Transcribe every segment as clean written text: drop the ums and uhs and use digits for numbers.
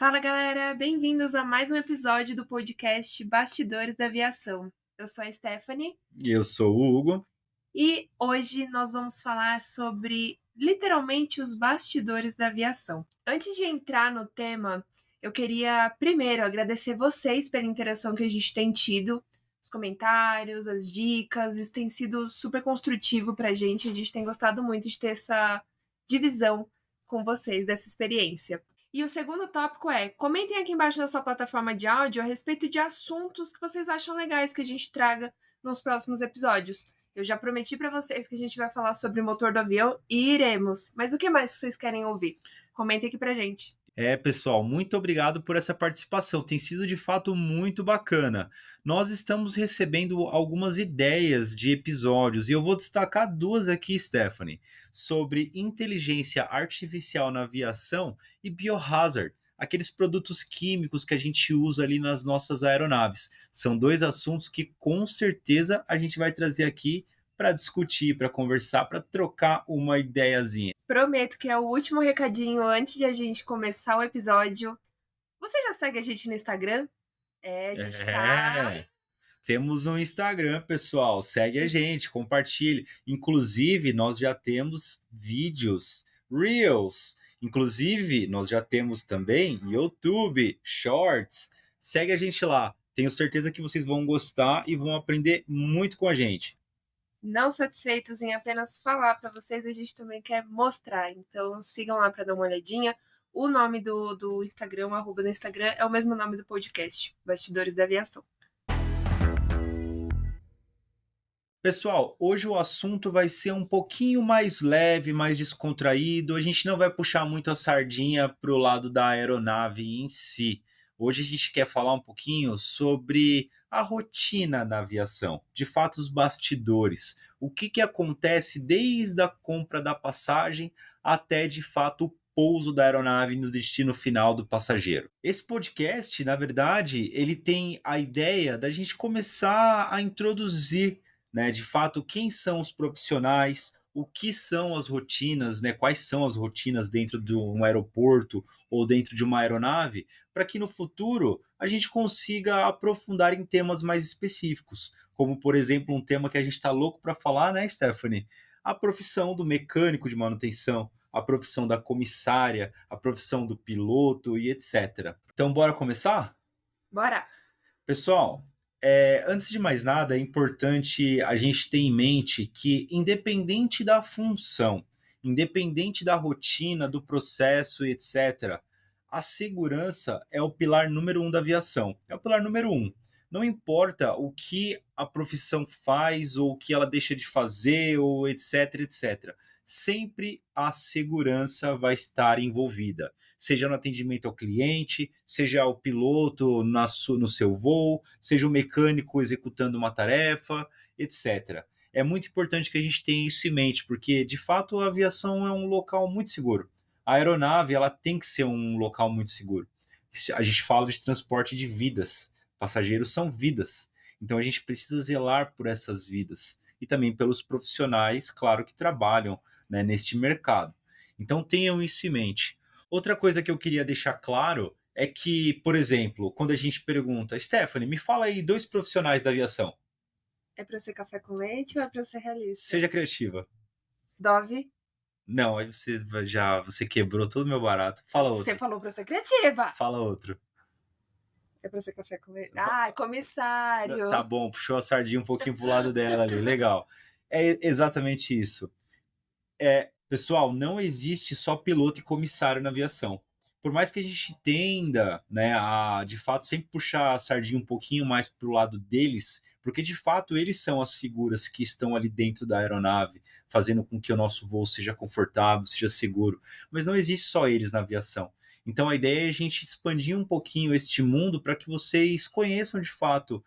Fala galera, bem-vindos a mais um episódio do podcast Bastidores da Aviação. Eu sou a Stephanie E eu sou o Hugo. e hoje nós vamos falar sobre literalmente os bastidores da aviação. Antes de entrar no tema, eu queria primeiro agradecer vocês pela interação que a gente tem tido, os comentários, as dicas, isso tem sido super construtivo pra gente, a gente tem gostado muito de ter essa divisão com vocês dessa experiência. E o segundo tópico é: comentem aqui embaixo na sua plataforma de áudio a respeito de assuntos que vocês acham legais que a gente traga nos próximos episódios. Eu já prometi para vocês que a gente vai falar sobre o motor do avião e iremos. Mas o que mais vocês querem ouvir? Comentem aqui pra gente. Pessoal, muito obrigado por essa participação. Tem sido de fato muito bacana. Nós estamos recebendo algumas ideias de episódios e eu vou destacar duas aqui, Stephanie, sobre inteligência artificial na aviação e biohazard, aqueles produtos químicos que a gente usa ali nas nossas aeronaves. São dois assuntos que com certeza a gente vai trazer aqui para discutir, para conversar, para trocar uma ideiazinha. Prometo que é o último recadinho antes de a gente começar o episódio. Você já segue a gente no Instagram? A gente tá. Temos um Instagram, pessoal. Segue a gente, compartilhe. Inclusive, nós já temos vídeos, Reels. Inclusive, nós já temos também YouTube, Shorts. Segue a gente lá. Tenho certeza que vocês vão gostar e vão aprender muito com a gente. Não satisfeitos em apenas falar para vocês, a gente também quer mostrar. Então sigam lá para dar uma olhadinha. O nome do Instagram, o arroba do Instagram, é o mesmo nome do podcast, Bastidores da Aviação. Pessoal, hoje o assunto vai ser um pouquinho mais leve, mais descontraído. A gente não vai puxar muito a sardinha para o lado da aeronave em si. Hoje a gente quer falar um pouquinho sobre a rotina da aviação, de fato os bastidores, o que acontece desde a compra da passagem até de fato o pouso da aeronave no destino final do passageiro. Esse podcast, na verdade, ele tem a ideia da gente começar a introduzir, né, de fato, quem são os profissionais, o que são as rotinas, né, quais são as rotinas dentro de um aeroporto ou dentro de uma aeronave, para que no futuro a gente consiga aprofundar em temas mais específicos, como, por exemplo, um tema que a gente está louco para falar, né, Stephanie? A profissão do mecânico de manutenção, a profissão da comissária, a profissão do piloto e etc. Então, bora começar? Bora! Pessoal, antes de mais nada, é importante a gente ter em mente que, independente da função, independente da rotina, do processo e etc., a segurança é o pilar número um da aviação. É o pilar número um. Não importa o que a profissão faz ou o que ela deixa de fazer, ou etc, etc. Sempre a segurança vai estar envolvida, seja no atendimento ao cliente, seja o piloto no seu voo, seja o mecânico executando uma tarefa, etc. É muito importante que a gente tenha isso em mente, porque de fato a aviação é um local muito seguro. A aeronave ela tem que ser um local muito seguro. A gente fala de transporte de vidas, passageiros são vidas, então a gente precisa zelar por essas vidas e também pelos profissionais, claro, que trabalham, né, neste mercado. Então tenham isso em mente. Outra coisa que eu queria deixar claro é que, por exemplo, quando a gente pergunta, Stephanie, me fala aí dois profissionais da aviação. É pra eu ser café com leite ou é pra eu ser realista? Seja criativa. Dove? Não, aí você quebrou todo o meu barato. Fala outro. Você falou pra eu ser criativa! Fala outro. É pra ser café com leite? Ah, comissário! Tá bom, puxou a sardinha um pouquinho pro lado dela ali. Legal. É exatamente isso. Pessoal, não existe só piloto e comissário na aviação. Por mais que a gente tenda, né, a de fato sempre puxar a sardinha um pouquinho mais pro lado deles, porque de fato eles são as figuras que estão ali dentro da aeronave, fazendo com que o nosso voo seja confortável, seja seguro. Mas não existe só eles na aviação. Então a ideia é a gente expandir um pouquinho este mundo para que vocês conheçam de fato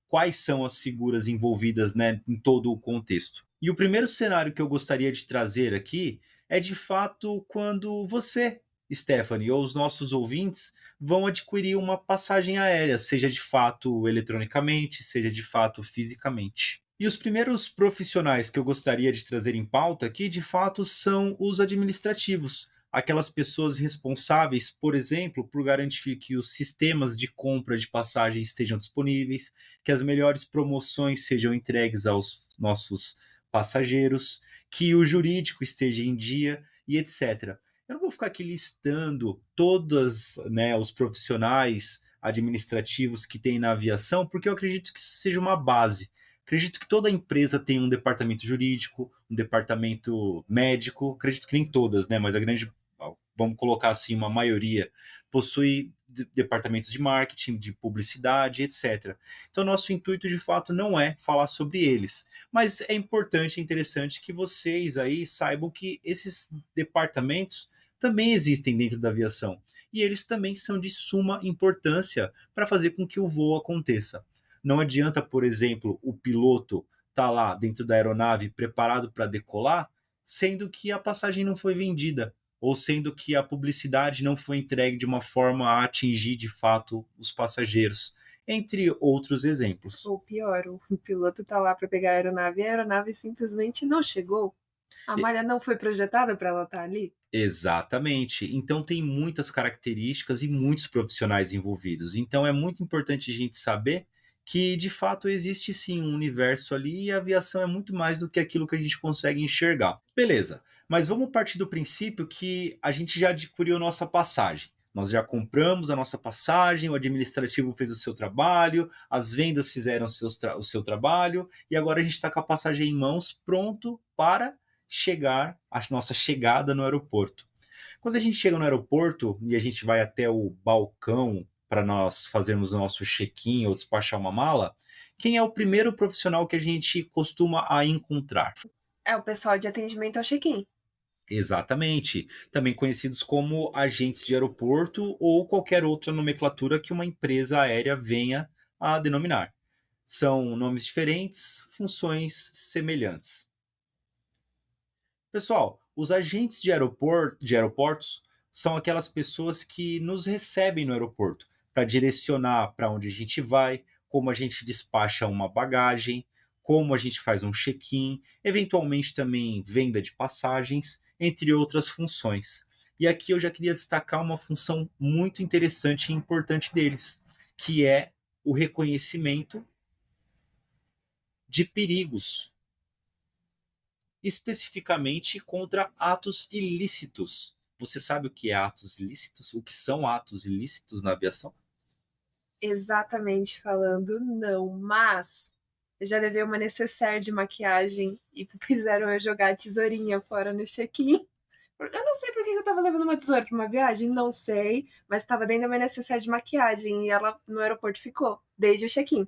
quais são as figuras envolvidas, né, em todo o contexto. E o primeiro cenário que eu gostaria de trazer aqui é de fato quando você, Stephanie, ou os nossos ouvintes vão adquirir uma passagem aérea, seja de fato eletronicamente, seja de fato fisicamente. E os primeiros profissionais que eu gostaria de trazer em pauta aqui, de fato, são os administrativos, aquelas pessoas responsáveis, por exemplo, por garantir que os sistemas de compra de passagens estejam disponíveis, que as melhores promoções sejam entregues aos nossos passageiros, que o jurídico esteja em dia e etc. Eu não vou ficar aqui listando todos, né, os profissionais administrativos que tem na aviação, porque eu acredito que isso seja uma base. Acredito que toda empresa tem um departamento jurídico, um departamento médico, acredito que nem todas, né, mas a grande, vamos colocar assim, uma maioria, possui departamentos de marketing, de publicidade, etc. Então, nosso intuito, de fato, não é falar sobre eles, mas é importante e interessante que vocês aí saibam que esses departamentos também existem dentro da aviação, e eles também são de suma importância para fazer com que o voo aconteça. Não adianta, por exemplo, o piloto estar lá dentro da aeronave preparado para decolar, sendo que a passagem não foi vendida, ou sendo que a publicidade não foi entregue de uma forma a atingir de fato os passageiros, entre outros exemplos. Ou pior, o piloto tá lá para pegar a aeronave simplesmente não chegou. A malha não foi projetada para ela estar ali? Exatamente. Então tem muitas características e muitos profissionais envolvidos. Então é muito importante a gente saber que de fato existe sim um universo ali e a aviação é muito mais do que aquilo que a gente consegue enxergar. Beleza, mas vamos partir do princípio que a gente já adquiriu nossa passagem. Nós já compramos a nossa passagem, o administrativo fez o seu trabalho, as vendas fizeram o seu trabalho e agora a gente está com a passagem em mãos, pronto para chegar, a nossa chegada no aeroporto. Quando a gente chega no aeroporto e a gente vai até o balcão para nós fazermos o nosso check-in ou despachar uma mala, quem é o primeiro profissional que a gente costuma a encontrar? É o pessoal de atendimento ao check-in. Exatamente. Também conhecidos como agentes de aeroporto ou qualquer outra nomenclatura que uma empresa aérea venha a denominar. São nomes diferentes, funções semelhantes. Pessoal, os agentes de aeroportos são aquelas pessoas que nos recebem no aeroporto para direcionar para onde a gente vai, como a gente despacha uma bagagem, como a gente faz um check-in, eventualmente também venda de passagens, entre outras funções. E aqui eu já queria destacar uma função muito interessante e importante deles, que é o reconhecimento de perigos, especificamente contra atos ilícitos. Você sabe o que é atos ilícitos? O que são atos ilícitos na aviação? Exatamente falando, não. Mas eu já levei uma necessaire de maquiagem e fizeram eu jogar a tesourinha fora no check-in. Eu não sei por que eu tava levando uma tesoura pra uma viagem, não sei, mas tava dentro da minha necessaire de maquiagem e ela no aeroporto ficou, desde o check-in.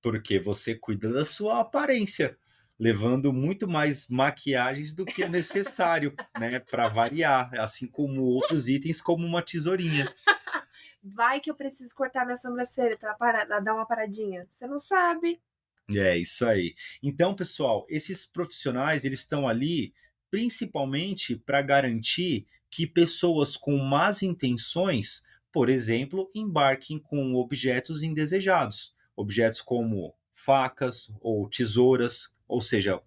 Porque você cuida da sua aparência, levando muito mais maquiagens do que é necessário, né, para variar, assim como outros itens, como uma tesourinha. Vai que eu preciso cortar minha sobrancelha, tá parada, dar uma paradinha. Você não sabe. É isso aí. Então, pessoal, esses profissionais eles estão ali principalmente para garantir que pessoas com más intenções, por exemplo, embarquem com objetos indesejados, objetos como facas ou tesouras, ou seja,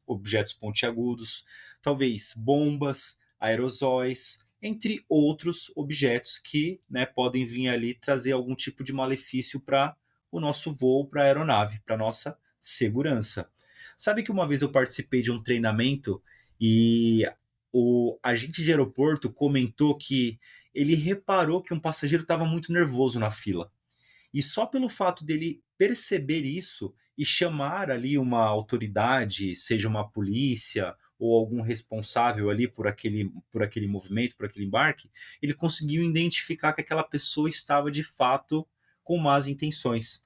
objetos pontiagudos, talvez bombas, aerosóis, entre outros objetos que, né, podem vir ali trazer algum tipo de malefício para o nosso voo, para a aeronave, para a nossa segurança. Sabe que uma vez eu participei de um treinamento e o agente de aeroporto comentou que ele reparou que um passageiro estava muito nervoso na fila. E só pelo fato dele perceber isso e chamar ali uma autoridade, seja uma polícia ou algum responsável ali por aquele movimento, por aquele embarque, ele conseguiu identificar que aquela pessoa estava de fato com más intenções.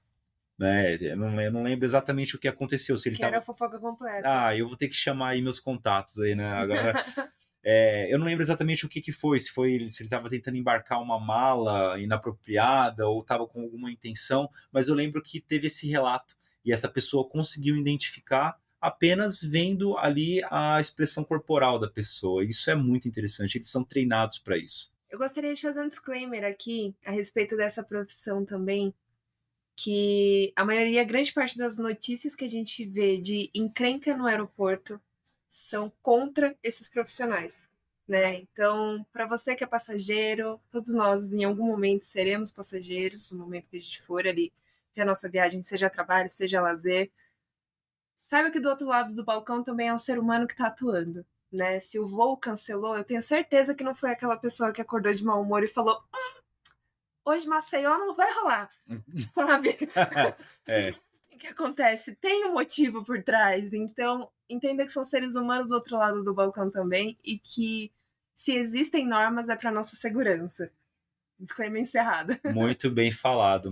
Né? Eu não lembro exatamente o que aconteceu. Se ele Quero a tava. fofoca completa. Ah, eu vou ter que chamar aí meus contatos aí, né? Agora. Eu não lembro exatamente o que foi, se ele estava tentando embarcar uma mala inapropriada ou estava com alguma intenção, mas eu lembro que teve esse relato e essa pessoa conseguiu identificar apenas vendo ali a expressão corporal da pessoa. Isso é muito interessante, eles são treinados para isso. Eu gostaria de fazer um disclaimer aqui a respeito dessa profissão também, que a maioria, grande parte das notícias que a gente vê de encrenca no aeroporto são contra esses profissionais. né? Então, para você que é passageiro, todos nós em algum momento seremos passageiros, no momento que a gente for ali ter a nossa viagem, seja trabalho, seja lazer. Saiba que do outro lado do balcão também é um ser humano que está atuando, né? Se o voo cancelou, eu tenho certeza que não foi aquela pessoa que acordou de mau humor e falou: hoje Maceió não vai rolar, sabe? É, O que acontece? Tem um motivo por trás, então entenda que são seres humanos do outro lado do balcão também e que se existem normas é para nossa segurança. Disclaimer encerrado. muito bem falado,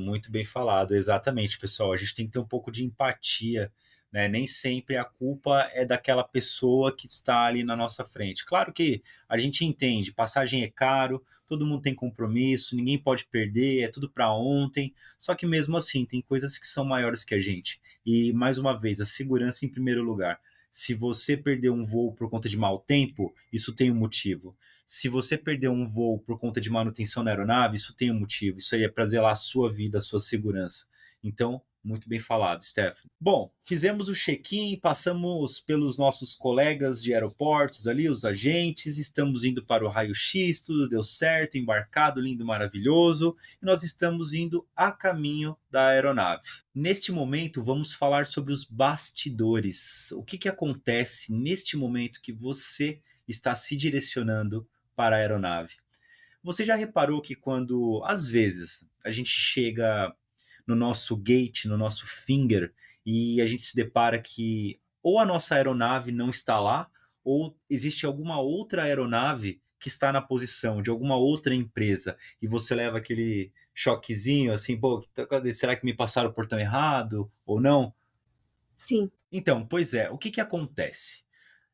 exatamente, pessoal. A gente tem que ter um pouco de empatia, né? Nem sempre a culpa é daquela pessoa que está ali na nossa frente. Claro que a gente entende, passagem é caro, todo mundo tem compromisso, ninguém pode perder, é tudo para ontem. Só que mesmo assim, tem coisas que são maiores que a gente. E mais uma vez, a segurança em primeiro lugar. Se você perder um voo por conta de mau tempo, isso tem um motivo. Se você perdeu um voo por conta de manutenção na aeronave, isso tem um motivo. Isso aí é para zelar a sua vida, a sua segurança. Então, muito bem falado, Stephanie. Bom, fizemos o check-in, passamos pelos nossos colegas de aeroportos ali, os agentes, estamos indo para o raio-x, tudo deu certo, embarcado, lindo, maravilhoso, e nós estamos indo a caminho da aeronave. Neste momento, vamos falar sobre os bastidores. O que acontece neste momento que você está se direcionando para a aeronave? Você já reparou que quando, às vezes, a gente chega no nosso gate, no nosso finger, e a gente se depara que ou a nossa aeronave não está lá, ou existe alguma outra aeronave que está na posição de alguma outra empresa, e você leva aquele choquezinho assim, pô, será que me passaram o portão errado ou não? Sim. Então, pois é, o que acontece?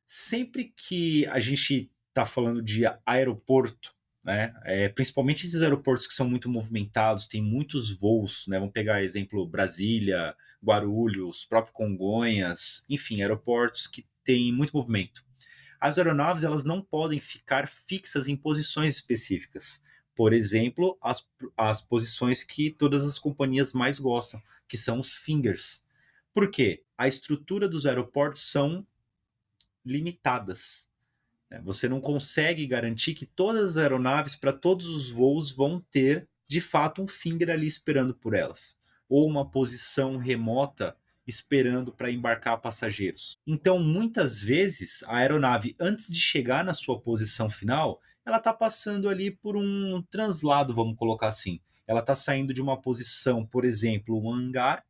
Sempre que a gente está falando de aeroporto, né, principalmente esses aeroportos que são muito movimentados, tem muitos voos, né, vamos pegar exemplo Brasília, Guarulhos, próprio Congonhas, enfim, aeroportos que têm muito movimento. As aeronaves elas não podem ficar fixas em posições específicas. Por exemplo, as posições que todas as companhias mais gostam, que são os fingers. Por quê? A estrutura dos aeroportos são limitadas. Você não consegue garantir que todas as aeronaves, para todos os voos, vão ter de fato um finger ali esperando por elas, ou uma posição remota esperando para embarcar passageiros. Então, muitas vezes, a aeronave, antes de chegar na sua posição final, ela está passando ali por um translado, vamos colocar assim. Ela está saindo de uma posição, por exemplo, um hangar,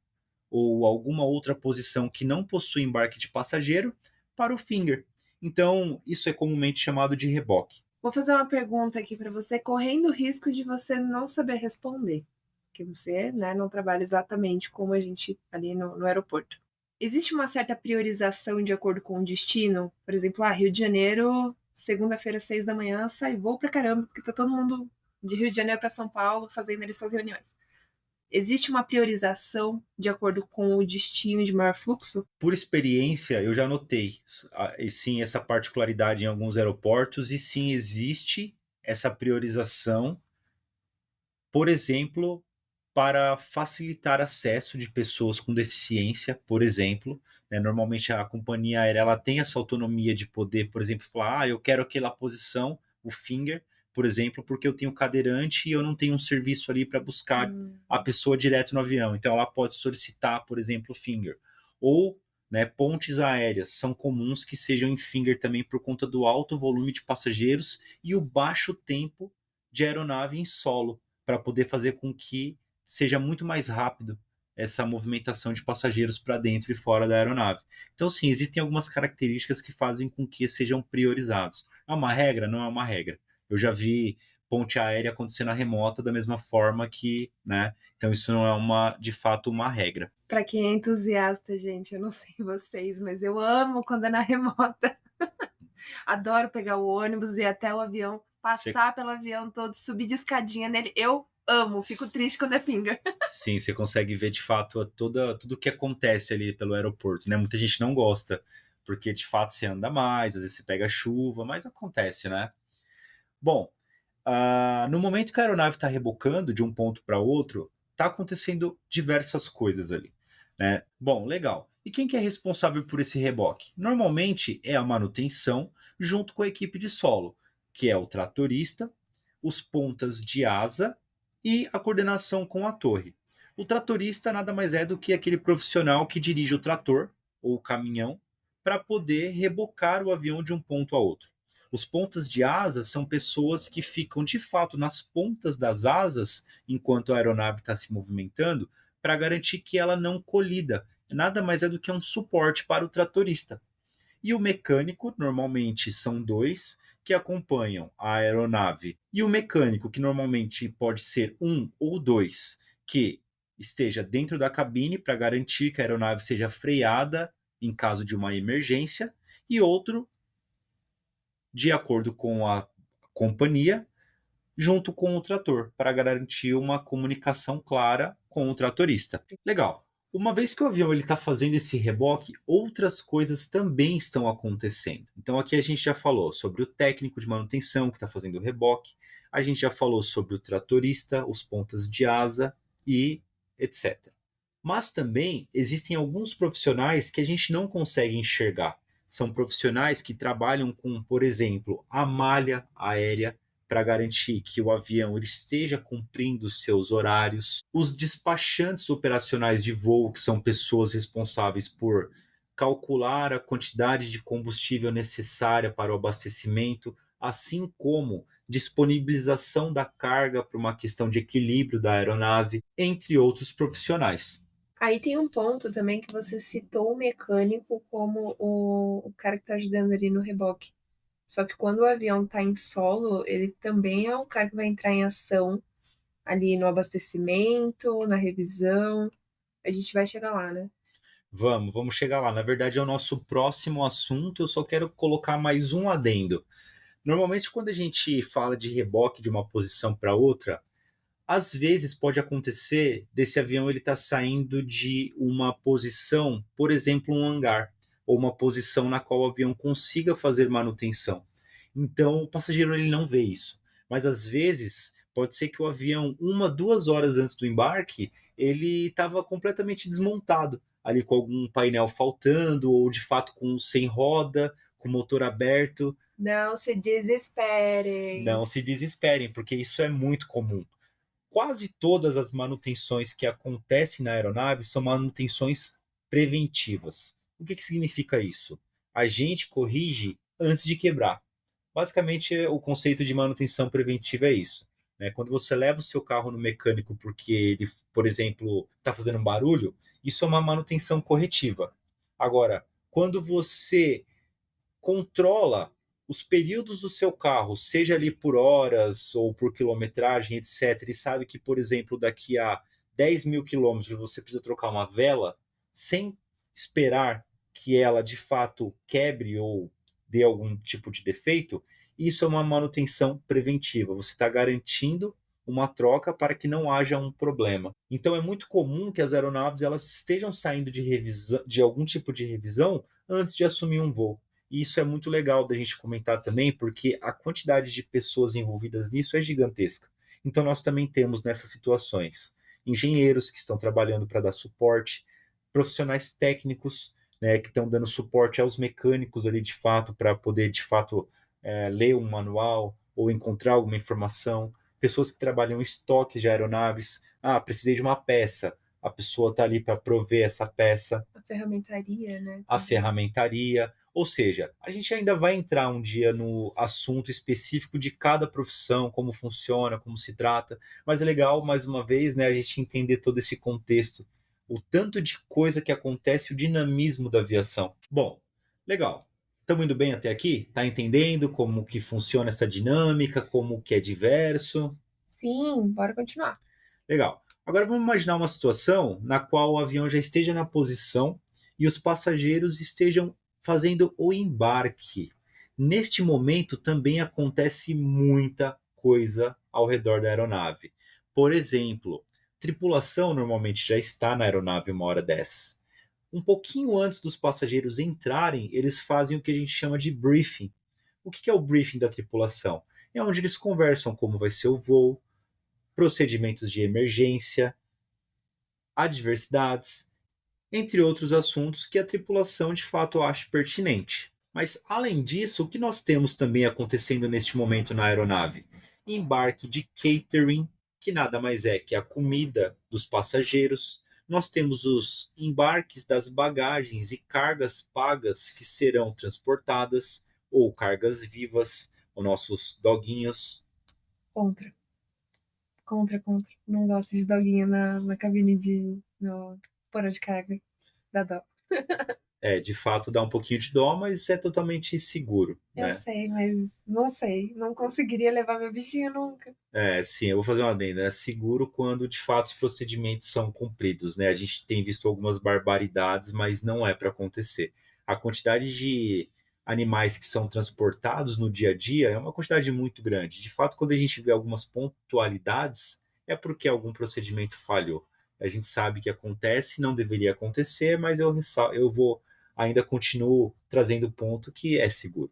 ou alguma outra posição que não possui embarque de passageiro, para o finger. Então, isso é comumente chamado de reboque. Vou fazer uma pergunta aqui para você, correndo o risco de você não saber responder, porque você, né, não trabalha exatamente como a gente ali no aeroporto. Existe uma certa priorização de acordo com o destino? Por exemplo, Rio de Janeiro, segunda-feira, 6 da manhã, sai voo pra caramba, porque tá todo mundo de Rio de Janeiro para São Paulo fazendo ali suas reuniões. Existe uma priorização de acordo com o destino de maior fluxo? Por experiência, eu já notei sim essa particularidade em alguns aeroportos e sim existe essa priorização, por exemplo, para facilitar acesso de pessoas com deficiência, por exemplo. Né? Normalmente a companhia aérea ela tem essa autonomia de poder, por exemplo, falar, eu quero aquela posição, o finger, por exemplo, porque eu tenho cadeirante e eu não tenho um serviço ali para buscar a pessoa direto no avião. Então ela pode solicitar, por exemplo, o finger. Ou né, pontes aéreas são comuns que sejam em finger também por conta do alto volume de passageiros e o baixo tempo de aeronave em solo, para poder fazer com que seja muito mais rápido essa movimentação de passageiros para dentro e fora da aeronave. Então, sim, existem algumas características que fazem com que sejam priorizados. É uma regra? Não é uma regra. Eu já vi ponte aérea acontecer na remota da mesma forma que, né? Então, isso não é de fato uma regra. Para quem é entusiasta, gente, eu não sei vocês, mas eu amo quando é na remota. Adoro pegar o ônibus e ir até o avião, passar pelo avião todo, subir de escadinha nele. Eu amo, fico triste quando é finger. Sim, você consegue ver de fato tudo o que acontece ali pelo aeroporto, né? Muita gente não gosta, porque de fato você anda mais, às vezes você pega chuva, mas acontece, né? Bom, no momento que a aeronave está rebocando de um ponto para outro, está acontecendo diversas coisas ali, né? Bom, legal. E quem que é responsável por esse reboque? Normalmente é a manutenção junto com a equipe de solo. que é o tratorista, os pontas de asa e a coordenação com a torre. O tratorista nada mais é do que aquele profissional que dirige o trator ou o caminhão para poder rebocar o avião de um ponto a outro. Os pontas de asas são pessoas que ficam de fato nas pontas das asas enquanto a aeronave está se movimentando para garantir que ela não colida. Nada mais é do que um suporte para o tratorista. E o mecânico, normalmente são dois, que acompanham a aeronave. E o mecânico, que normalmente pode ser um ou dois, que esteja dentro da cabine para garantir que a aeronave seja freada em caso de uma emergência, e outro, de acordo com a companhia, junto com o trator, para garantir uma comunicação clara com o tratorista. Legal. Uma vez que o avião está fazendo esse reboque, outras coisas também estão acontecendo. Então aqui a gente já falou sobre o técnico de manutenção que está fazendo o reboque, a gente já falou sobre o tratorista, os pontas de asa e etc. Mas também existem alguns profissionais que a gente não consegue enxergar. São profissionais que trabalham com, por exemplo, a malha aérea, para garantir que o avião ele esteja cumprindo seus horários, os despachantes operacionais de voo, que são pessoas responsáveis por calcular a quantidade de combustível necessária para o abastecimento, assim como disponibilização da carga para uma questão de equilíbrio da aeronave, entre outros profissionais. Aí tem um ponto também que você citou o mecânico como o cara que está ajudando ali no reboque. Só que quando o avião está em solo, ele também é o cara que vai entrar em ação ali no abastecimento, na revisão. A gente vai chegar lá, né? Vamos chegar lá. Na verdade, é o nosso próximo assunto. Eu só quero colocar mais um adendo. Normalmente, quando a gente fala de reboque de uma posição para outra, às vezes pode acontecer desse avião ele estar saindo de uma posição, por exemplo, um hangar, ou uma posição na qual o avião consiga fazer manutenção. Então, o passageiro ele não vê isso. Mas às vezes pode ser que o avião, 1, 2 horas antes do embarque, ele estava completamente desmontado, ali com algum painel faltando, ou de fato sem roda, com o motor aberto. Não se desesperem. Não se desesperem, porque isso é muito comum. Quase todas as manutenções que acontecem na aeronave são manutenções preventivas. O que significa isso? A gente corrige antes de quebrar. Basicamente, o conceito de manutenção preventiva é isso. Né? Quando você leva o seu carro no mecânico porque ele, por exemplo, está fazendo um barulho, isso é uma manutenção corretiva. Agora, quando você controla os períodos do seu carro, seja ali por horas ou por quilometragem, etc., e sabe que, por exemplo, daqui a 10 mil quilômetros você precisa trocar uma vela, sem esperar que ela de fato quebre ou dê algum tipo de defeito, isso é uma manutenção preventiva. Você está garantindo uma troca para que não haja um problema. Então é muito comum que as aeronaves elas estejam saindo de algum tipo de revisão antes de assumir um voo. E isso é muito legal da gente comentar também, porque a quantidade de pessoas envolvidas nisso é gigantesca. Então nós também temos nessas situações engenheiros que estão trabalhando para dar suporte, profissionais técnicos, né, que estão dando suporte aos mecânicos ali de fato, para poder de fato ler um manual ou encontrar alguma informação, pessoas que trabalham em estoques de aeronaves. Ah, precisei de uma peça, a pessoa está ali para prover essa peça. A ferramentaria, né? A ferramentaria. Ou seja, a gente ainda vai entrar um dia no assunto específico de cada profissão, como funciona, como se trata, mas é legal, mais uma vez, né, a gente entender todo esse contexto, o tanto de coisa que acontece, o dinamismo da aviação. Bom, legal. Estamos indo bem até aqui? Tá entendendo como que funciona essa dinâmica, como que é diverso? Sim, bora continuar. Legal. Agora vamos imaginar uma situação na qual o avião já esteja na posição e os passageiros estejam fazendo o embarque. Neste momento também acontece muita coisa ao redor da aeronave. Por exemplo, tripulação normalmente já está na aeronave 1 hora 10. Um pouquinho antes dos passageiros entrarem, eles fazem o que a gente chama de briefing. O que é o briefing da tripulação? É onde eles conversam como vai ser o voo, procedimentos de emergência, adversidades, entre outros assuntos que a tripulação de fato acha pertinente. Mas, além disso, o que nós temos também acontecendo neste momento na aeronave? Embarque de catering, que nada mais é que a comida dos passageiros. Nós temos os embarques das bagagens e cargas pagas que serão transportadas, ou cargas vivas, os nossos doguinhos. Contra, contra. Não gosto de doguinha na cabine no porão de carga. Dá dó. De fato dá um pouquinho de dó, mas é totalmente seguro, Eu né? sei, mas não sei. Não conseguiria levar meu bichinho nunca. Sim, eu vou fazer uma adenda. É seguro quando de fato os procedimentos são cumpridos, né? A gente tem visto algumas barbaridades, mas não é para acontecer. A quantidade de animais que são transportados no dia a dia é uma quantidade muito grande. De fato, quando a gente vê algumas pontualidades, é porque algum procedimento falhou. A gente sabe que acontece, não deveria acontecer, mas eu vou ainda continuo trazendo o ponto que é seguro.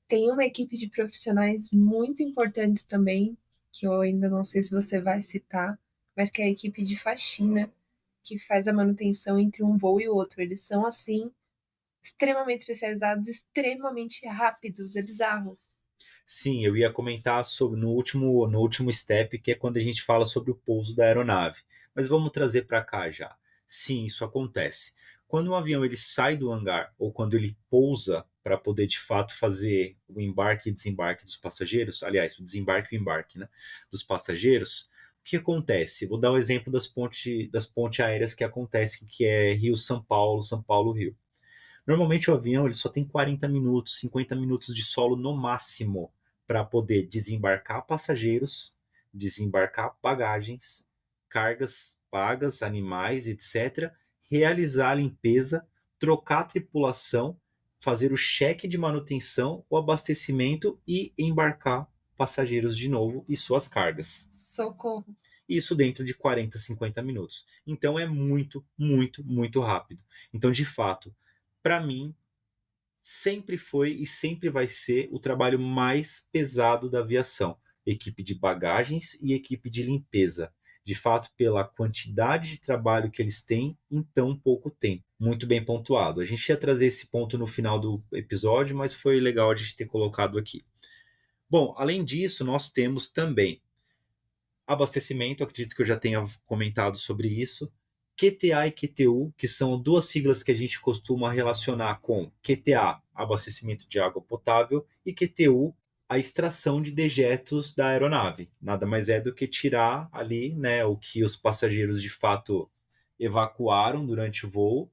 Tem uma equipe de profissionais muito importantes também, que eu ainda não sei se você vai citar, mas que é a equipe de faxina, que faz a manutenção entre um voo e outro. Eles são, assim, extremamente especializados, extremamente rápidos, é bizarro. Sim, eu ia comentar sobre no último step, que é quando a gente fala sobre o pouso da aeronave. Mas vamos trazer para cá já. Sim, isso acontece. Quando um avião ele sai do hangar ou quando ele pousa para poder de fato fazer o embarque e desembarque dos passageiros, aliás, o desembarque e o embarque, né, dos passageiros, o que acontece? Vou dar o exemplo das pontes aéreas que acontecem, que é Rio-São Paulo, São Paulo-Rio. Normalmente o avião ele só tem 40 minutos, 50 minutos de solo no máximo para poder desembarcar passageiros, desembarcar bagagens, cargas pagas, animais, etc., realizar a limpeza, trocar a tripulação, fazer o cheque de manutenção, o abastecimento e embarcar passageiros de novo e suas cargas. Socorro. Isso dentro de 40, 50 minutos. Então é muito, muito, muito rápido. Então, de fato, para mim, sempre foi e sempre vai ser o trabalho mais pesado da aviação. Equipe de bagagens e equipe de limpeza. De fato, pela quantidade de trabalho que eles têm em tão pouco tempo. Muito bem pontuado. A gente ia trazer esse ponto no final do episódio, mas foi legal a gente ter colocado aqui. Bom, além disso, nós temos também abastecimento, acredito que eu já tenha comentado sobre isso. QTA e QTU, que são duas siglas que a gente costuma relacionar com QTA, abastecimento de água potável, e QTU, a extração de dejetos da aeronave. Nada mais é do que tirar ali, né, o que os passageiros de fato evacuaram durante o voo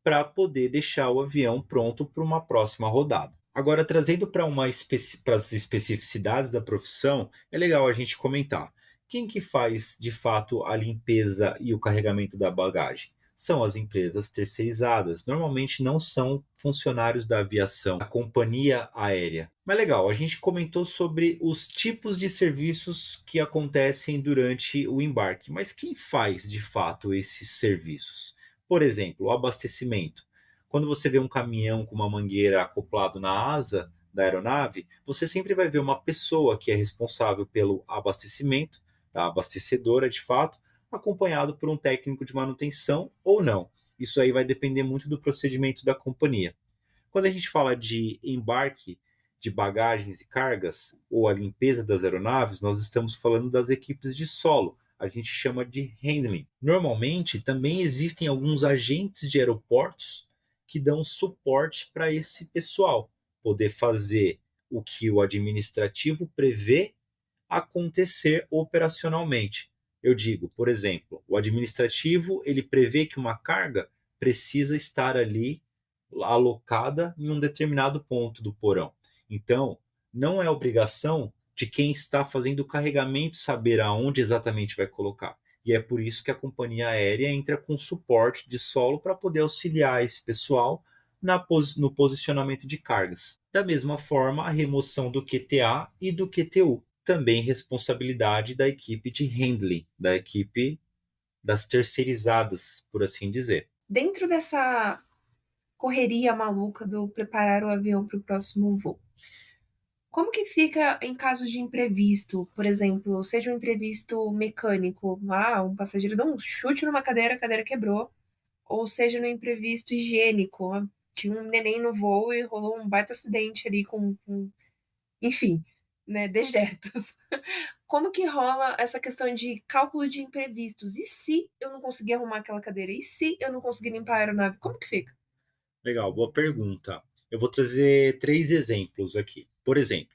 para poder deixar o avião pronto para uma próxima rodada. Agora, trazendo para as especificidades da profissão, é legal a gente comentar. Quem que faz, de fato, a limpeza e o carregamento da bagagem? São as empresas terceirizadas. Normalmente não são funcionários da aviação, da companhia aérea. Mas legal, a gente comentou sobre os tipos de serviços que acontecem durante o embarque. Mas quem faz, de fato, esses serviços? Por exemplo, o abastecimento. Quando você vê um caminhão com uma mangueira acoplado na asa da aeronave, você sempre vai ver uma pessoa que é responsável pelo abastecimento, da abastecedora de fato, acompanhado por um técnico de manutenção ou não. Isso aí vai depender muito do procedimento da companhia. Quando a gente fala de embarque de bagagens e cargas ou a limpeza das aeronaves, nós estamos falando das equipes de solo. A gente chama de handling. Normalmente, também existem alguns agentes de aeroportos que dão suporte para esse pessoal poder fazer o que o administrativo prevê acontecer operacionalmente. Eu digo, por exemplo, o administrativo ele prevê que uma carga precisa estar ali alocada em um determinado ponto do porão. Então, não é obrigação de quem está fazendo o carregamento saber aonde exatamente vai colocar. E é por isso que a companhia aérea entra com suporte de solo para poder auxiliar esse pessoal no posicionamento de cargas. Da mesma forma, a remoção do QTA e do QTU, também responsabilidade da equipe de handling, da equipe das terceirizadas, por assim dizer. Dentro dessa correria maluca do preparar o avião para o próximo voo, como que fica em caso de imprevisto? Por exemplo, seja um imprevisto mecânico, um passageiro deu um chute numa cadeira, a cadeira quebrou, ou seja no imprevisto higiênico, tinha um neném no voo e rolou um baita acidente ali enfim, né, dejetos. Como que rola essa questão de cálculo de imprevistos? E se eu não conseguir arrumar aquela cadeira? E se eu não conseguir limpar a aeronave? Como que fica? Legal, boa pergunta. Eu vou trazer 3 exemplos aqui. Por exemplo,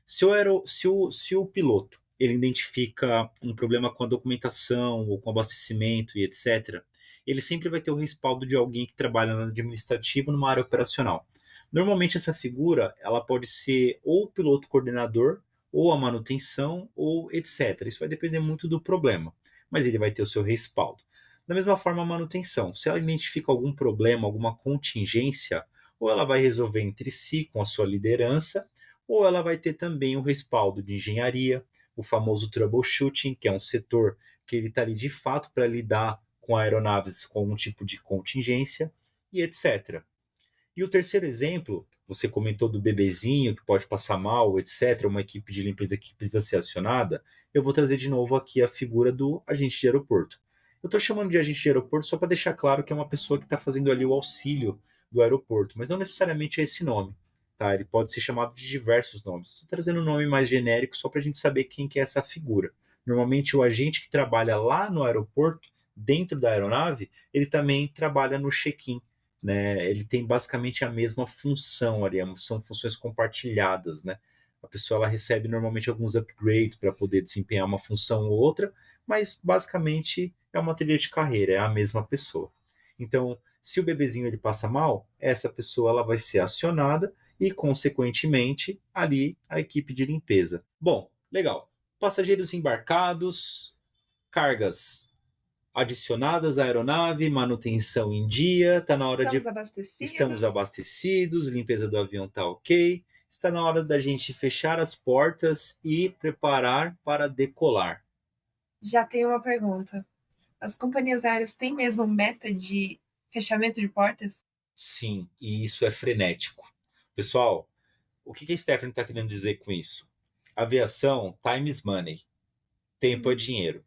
se o piloto ele identifica um problema com a documentação ou com abastecimento e etc., ele sempre vai ter o respaldo de alguém que trabalha no administrativo numa área operacional. Normalmente essa figura ela pode ser ou o piloto coordenador, ou a manutenção, ou etc. Isso vai depender muito do problema, mas ele vai ter o seu respaldo. Da mesma forma, a manutenção. Se ela identifica algum problema, alguma contingência, ou ela vai resolver entre si com a sua liderança, ou ela vai ter também o respaldo de engenharia, o famoso troubleshooting, que é um setor que ele está ali de fato para lidar com aeronaves com algum tipo de contingência, e etc. E o terceiro exemplo, você comentou do bebezinho que pode passar mal, etc., uma equipe de limpeza que precisa ser acionada, eu vou trazer de novo aqui a figura do agente de aeroporto. Eu estou chamando de agente de aeroporto só para deixar claro que é uma pessoa que está fazendo ali o auxílio do aeroporto, mas não necessariamente é esse nome. Tá? Ele pode ser chamado de diversos nomes. Estou trazendo um nome mais genérico só para a gente saber quem que é essa figura. Normalmente o agente que trabalha lá no aeroporto, dentro da aeronave, ele também trabalha no check-in, né? Ele tem basicamente a mesma função ali, são funções compartilhadas, né? A pessoa ela recebe normalmente alguns upgrades para poder desempenhar uma função ou outra, mas basicamente é uma trilha de carreira, é a mesma pessoa. Então, se o bebezinho ele passa mal, essa pessoa ela vai ser acionada e, consequentemente, ali a equipe de limpeza. Bom, legal. Passageiros embarcados, cargas adicionadas à aeronave, manutenção em dia, está na hora de. Estamos abastecidos? Estamos abastecidos, limpeza do avião está ok. Está na hora da gente fechar as portas e preparar para decolar. Já tenho uma pergunta. As companhias aéreas têm mesmo meta de fechamento de portas? Sim, e isso é frenético. Pessoal, o que a Stephanie está querendo dizer com isso? Aviação, time is money. Tempo é dinheiro.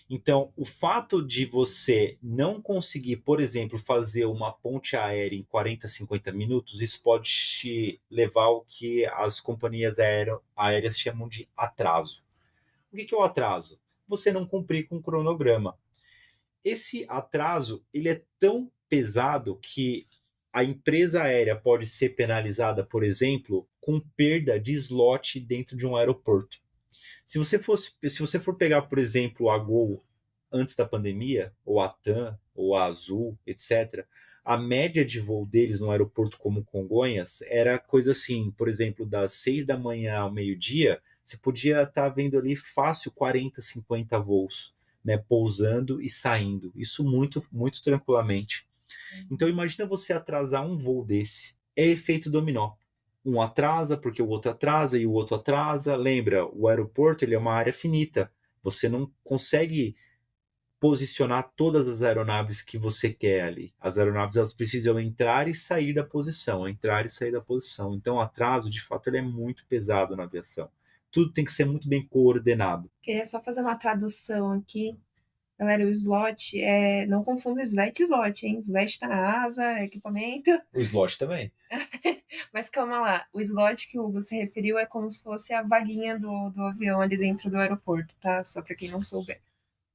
Então, o fato de você não conseguir, por exemplo, fazer uma ponte aérea em 40, 50 minutos, isso pode te levar ao que as companhias aéreas chamam de atraso. O que é o atraso? Você não cumprir com o cronograma. Esse atraso ele é tão pesado que a empresa aérea pode ser penalizada, por exemplo, com perda de slot dentro de um aeroporto. Se você for pegar, por exemplo, a Gol antes da pandemia, ou a TAM, ou a Azul, etc., a média de voo deles no aeroporto como Congonhas era coisa assim, por exemplo, das 6 da manhã ao meio-dia, você podia estar vendo ali fácil 40, 50 voos, né, pousando e saindo. Isso muito, muito tranquilamente. Então imagina você atrasar um voo desse. É efeito dominó. Um atrasa porque o outro atrasa e o outro atrasa. Lembra, o aeroporto ele é uma área finita. Você não consegue posicionar todas as aeronaves que você quer ali. As aeronaves elas precisam entrar e sair da posição, entrar e sair da posição. Então o atraso, de fato, ele é muito pesado na aviação. Tudo tem que ser muito bem coordenado. Queria só fazer uma tradução aqui. Galera, o slot não confunda slot e slot, hein? Slot tá na asa, equipamento. O slot também. Mas calma lá, o slot que o Hugo se referiu é como se fosse a vaguinha do avião ali dentro do aeroporto, tá? Só para quem não souber.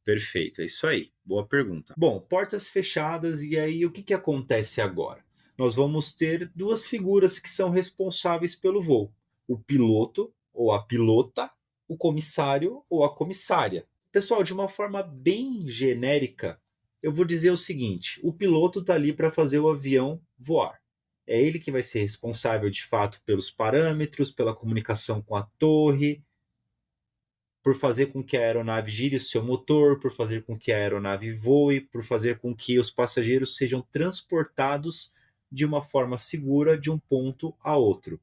Perfeito, é isso aí. Boa pergunta. Bom, portas fechadas, e aí o que acontece agora? Nós vamos ter duas figuras que são responsáveis pelo voo: o piloto ou a pilota, o comissário ou a comissária. Pessoal, de uma forma bem genérica, eu vou dizer o seguinte: o piloto está ali para fazer o avião voar. É ele que vai ser responsável de fato pelos parâmetros, pela comunicação com a torre, por fazer com que a aeronave gire o seu motor, por fazer com que a aeronave voe, por fazer com que os passageiros sejam transportados de uma forma segura de um ponto a outro.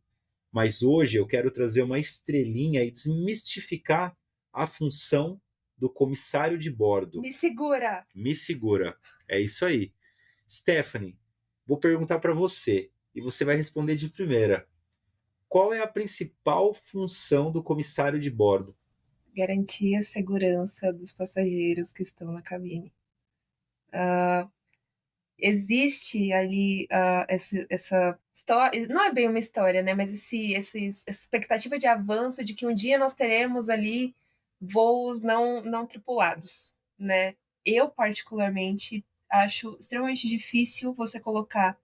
Mas hoje eu quero trazer uma estrelinha e desmistificar a função do comissário de bordo. Me segura! Me segura. É isso aí. Stephanie, vou perguntar para você e você vai responder de primeira. Qual é a principal função do comissário de bordo? Garantir a segurança dos passageiros que estão na cabine. existe ali essa história, não é bem uma história, né? Mas essa expectativa de avanço de que um dia nós teremos ali voos não tripulados, né? Eu, particularmente, acho extremamente difícil você colocar,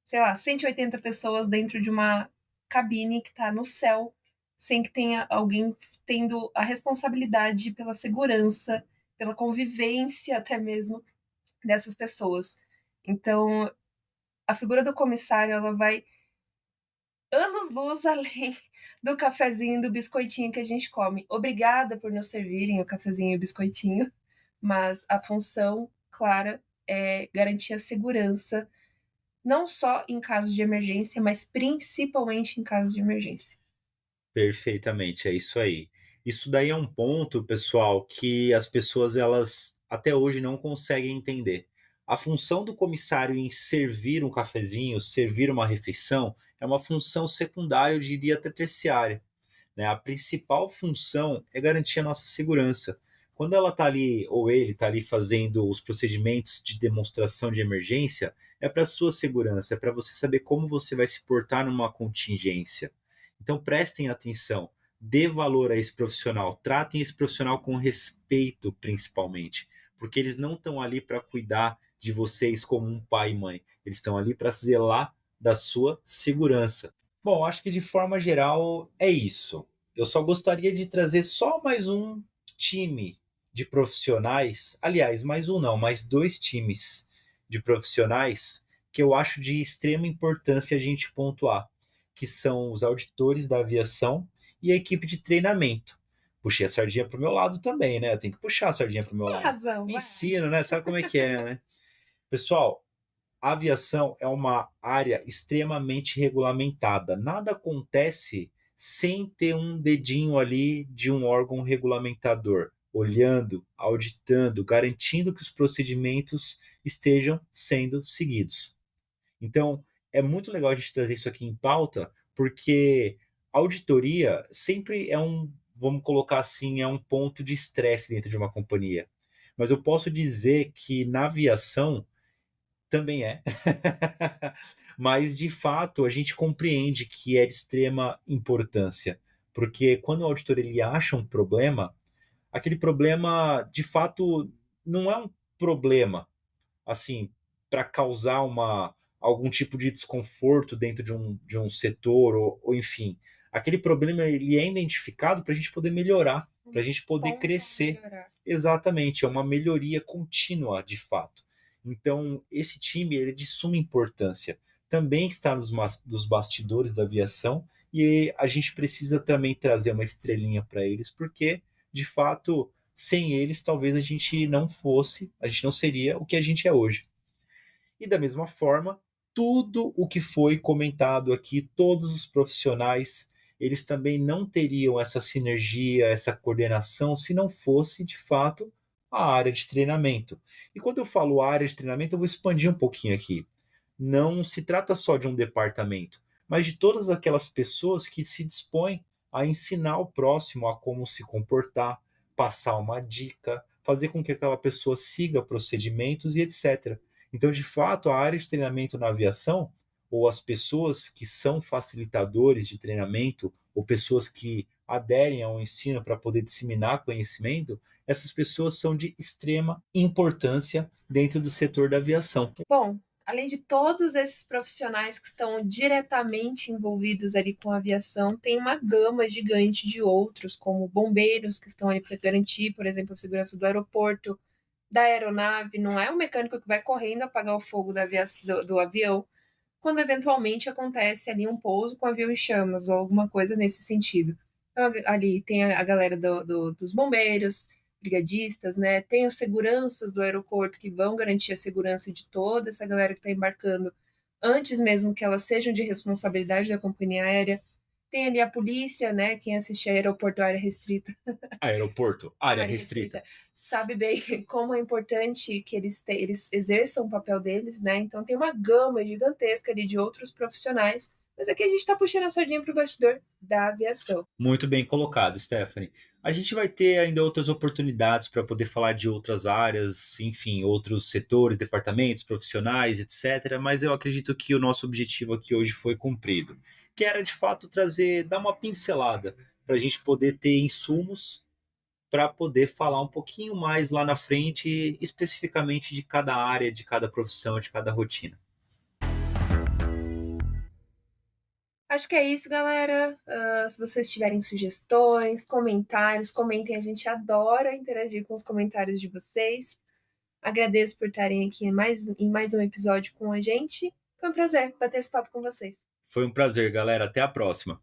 sei lá, 180 pessoas dentro de uma cabine que está no céu, sem que tenha alguém tendo a responsabilidade pela segurança, pela convivência até mesmo dessas pessoas. Então, a figura do comissário, ela vai anos-luz além do cafezinho e do biscoitinho que a gente come. Obrigada por nos servirem o cafezinho e o biscoitinho, mas a função clara é garantir a segurança, não só em casos de emergência, mas principalmente em casos de emergência. Perfeitamente, é isso aí. Isso daí é um ponto, pessoal, que as pessoas elas até hoje não conseguem entender. A função do comissário em servir um cafezinho, servir uma refeição, é uma função secundária, eu diria até terciária, né? A principal função é garantir a nossa segurança. Quando ela está ali, ou ele está ali fazendo os procedimentos de demonstração de emergência, é para a sua segurança, é para você saber como você vai se portar numa contingência. Então prestem atenção, dê valor a esse profissional, tratem esse profissional com respeito, principalmente, porque eles não estão ali para cuidar de vocês como um pai e mãe, eles estão ali para zelar da sua segurança. Bom, acho que de forma geral é isso. Eu só gostaria de trazer só mais um time de profissionais, aliás, mais um não, mais dois times de profissionais que eu acho de extrema importância a gente pontuar, que são os auditores da aviação e a equipe de treinamento. Puxei a sardinha pro meu lado também, né? Tem que puxar a sardinha pro meu Com lado. razão, vai. Ensino, né? Sabe como é que é, né? Pessoal, a aviação é uma área extremamente regulamentada. Nada acontece sem ter um dedinho ali de um órgão regulamentador, olhando, auditando, garantindo que os procedimentos estejam sendo seguidos. Então, é muito legal a gente trazer isso aqui em pauta, porque a auditoria sempre é um, vamos colocar assim, é um ponto de estresse dentro de uma companhia. Mas eu posso dizer que na aviação também é. Mas, de fato, a gente compreende que é de extrema importância. Porque quando o auditor ele acha um problema, aquele problema, de fato, não é um problema, assim, para causar algum tipo de desconforto dentro de um setor, ou enfim. Aquele problema ele é identificado para a gente poder melhorar, para a gente poder crescer. Exatamente, é uma melhoria contínua, de fato. Então, esse time ele é de suma importância. Também está dos bastidores da aviação e a gente precisa também trazer uma estrelinha para eles, porque, de fato, sem eles, talvez a gente não seria o que a gente é hoje. E da mesma forma, tudo o que foi comentado aqui, todos os profissionais, eles também não teriam essa sinergia, essa coordenação, se não fosse, de fato, a área de treinamento. E quando eu falo área de treinamento, eu vou expandir um pouquinho aqui. Não se trata só de um departamento, mas de todas aquelas pessoas que se dispõem a ensinar o próximo a como se comportar, passar uma dica, fazer com que aquela pessoa siga procedimentos e etc. Então, de fato, a área de treinamento na aviação, ou as pessoas que são facilitadores de treinamento, ou pessoas que aderem ao ensino para poder disseminar conhecimento, essas pessoas são de extrema importância dentro do setor da aviação. Bom, além de todos esses profissionais que estão diretamente envolvidos ali com a aviação, tem uma gama gigante de outros, como bombeiros que estão ali para garantir, por exemplo, a segurança do aeroporto, da aeronave. Não é o mecânico que vai correndo apagar o fogo do avião quando eventualmente acontece ali um pouso com o avião em chamas ou alguma coisa nesse sentido. Então, ali tem a galera dos bombeiros, brigadistas, né? Tem os seguranças do aeroporto que vão garantir a segurança de toda essa galera que está embarcando antes mesmo que elas sejam de responsabilidade da companhia aérea. Tem ali a polícia, né? Quem assiste a aeroporto área restrita. Aeroporto, área restrita. Sabe bem como é importante que eles exerçam o papel deles, né? Então tem uma gama gigantesca ali de outros profissionais Mas aqui a gente está puxando a sardinha para o bastidor da aviação. Muito bem colocado, Stephanie. A gente vai ter ainda outras oportunidades para poder falar de outras áreas, enfim, outros setores, departamentos, profissionais, etc. Mas eu acredito que o nosso objetivo aqui hoje foi cumprido, que era de fato trazer, dar uma pincelada para a gente poder ter insumos para poder falar um pouquinho mais lá na frente, especificamente de cada área, de cada profissão, de cada rotina. Acho que é isso, galera. Se vocês tiverem sugestões, comentários, comentem. A gente adora interagir com os comentários de vocês. Agradeço por estarem aqui em mais um episódio com a gente. Foi um prazer bater esse papo com vocês. Foi um prazer, galera. Até a próxima.